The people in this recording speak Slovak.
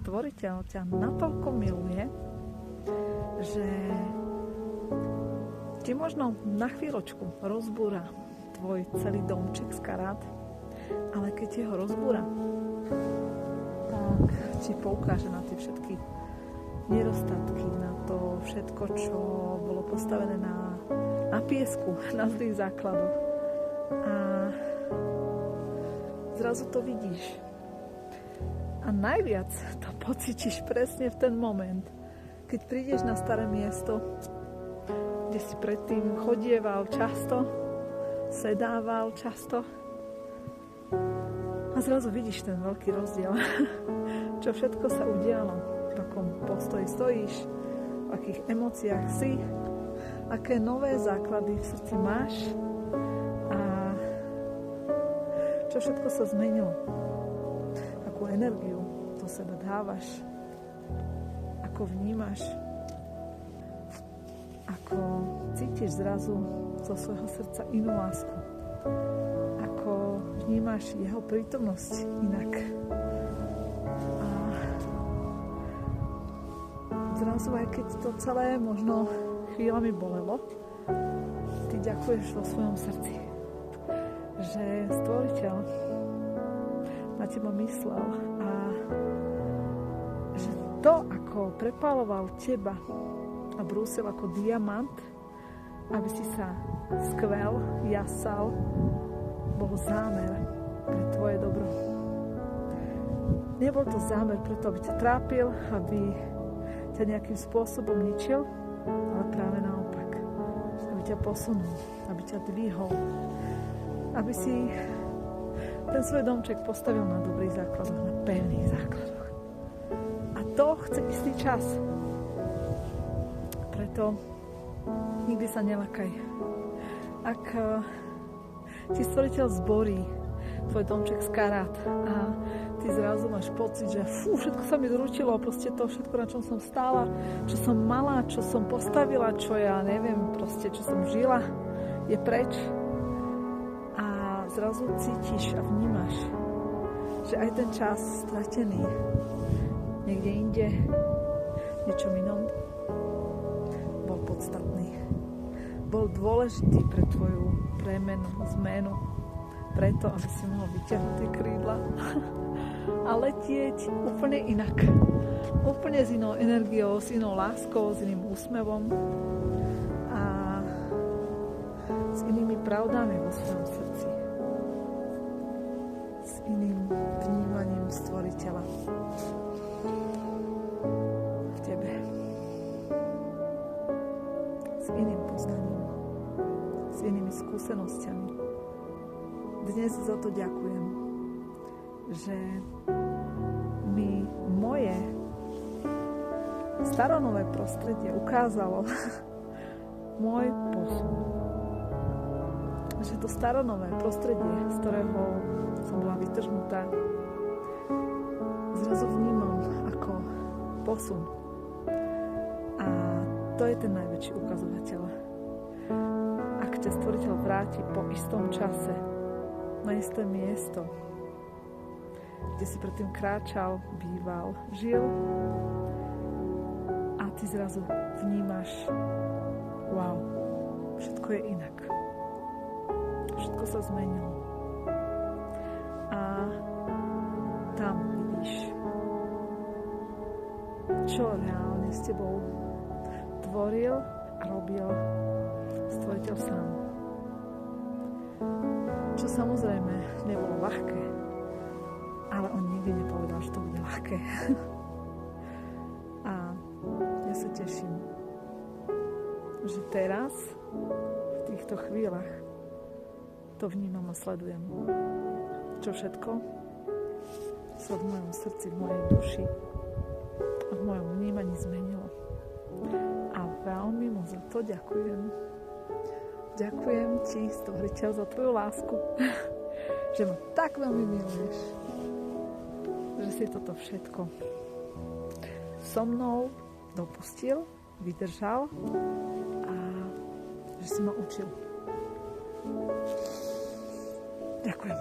stvoriteľ ťa natoľko miluje, že ti možno na chvíľočku rozbúra tvoj celý domček z karát, ale keď ti ho rozbúra, tak ti poukáže na tie všetky nedostatky, na to všetko, čo bolo postavené na piesku, na zlých základoch. A zrazu to vidíš. A najviac to pocítiš presne v ten moment, keď prídeš na staré miesto, kde si predtým chodieval často, sedával často a zrazu vidíš ten veľký rozdiel, čo všetko sa udialo, v akom postoji stojíš, v akých emóciách si, aké nové základy v srdci máš a čo všetko sa zmenilo, akú energiu do seba dávaš, ako vnímaš, ako cítiš zrazu zo svojho srdca inú lásku, ako vnímaš jeho prítomnosť inak. A zrazu, aj keď to celé možno chvíľami bolelo, ty ďakuješ vo svojom srdci, že stvoriteľ na teba myslel a že to, ako prepáloval teba a brúsil ako diamant, aby si sa skvel, jasal, bol zámer pre tvoje dobro. Nebol to zámer preto, aby ťa trápil, aby ťa nejakým spôsobom ničil, ale práve naopak, aby ťa posunul, aby ťa dvihol, aby si ten svoj domček postavil na dobrých základoch, na pevných základoch. A to chce istý čas. Preto nikdy sa nelakaj. Ak ti stvoriteľ zborí tvoj domček z karát a ty zrazu máš pocit, že všetko sa mi zručilo, proste to všetko, na čom som stála, čo som mala, čo som postavila, čo ja neviem, proste čo som žila, je preč. A zrazu cítiš a vnímaš, že aj ten čas stratený niekde inde, niečom inom, bol podstatný. Bol dôležitý pre tvoju premenu, zmenu, preto, aby si mohol vyťahnuť tie krídla a letieť úplne inak. Úplne s inou energiou, s inou láskou, s iným úsmevom a s inými pravdami vo svojom srdci. S iným vnímaním stvoriteľa v tebe. S iným poznaním, s inými skúsenosťami. Dnes za to ďakujem, že mi moje staronové prostredie ukázalo môj posun. Že to staronové prostredie, z ktorého som bola vytržnutá, zrazu vnímam ako posun. A to je ten najväčší ukazovateľ. Ak ťa stvoriteľ vráti po istom čase na isté miesto, kde si predtým kráčal, býval, žil a ty zrazu vnímaš, wow, všetko je inak. Všetko sa zmenilo. A tam vidíš, čo reálne s tebou tvoril a robil stvoriteľ sám. Čo samozrejme nebolo ľahké, ale on nikdy nepovedal, že to bude ľahké. A ja sa teším, že teraz, v týchto chvíľach, to vnímam a sledujem. Čo všetko sa v mojom srdci, v mojej duši a v mojom vnímaní zmenilo. A veľmi mu za to ďakujem. Ďakujem ti, stvoriteľ, za tvoju lásku, že ma tak veľmi miluješ, že si toto všetko so mnou dopustil, vydržal a že si ma učil. Ďakujem.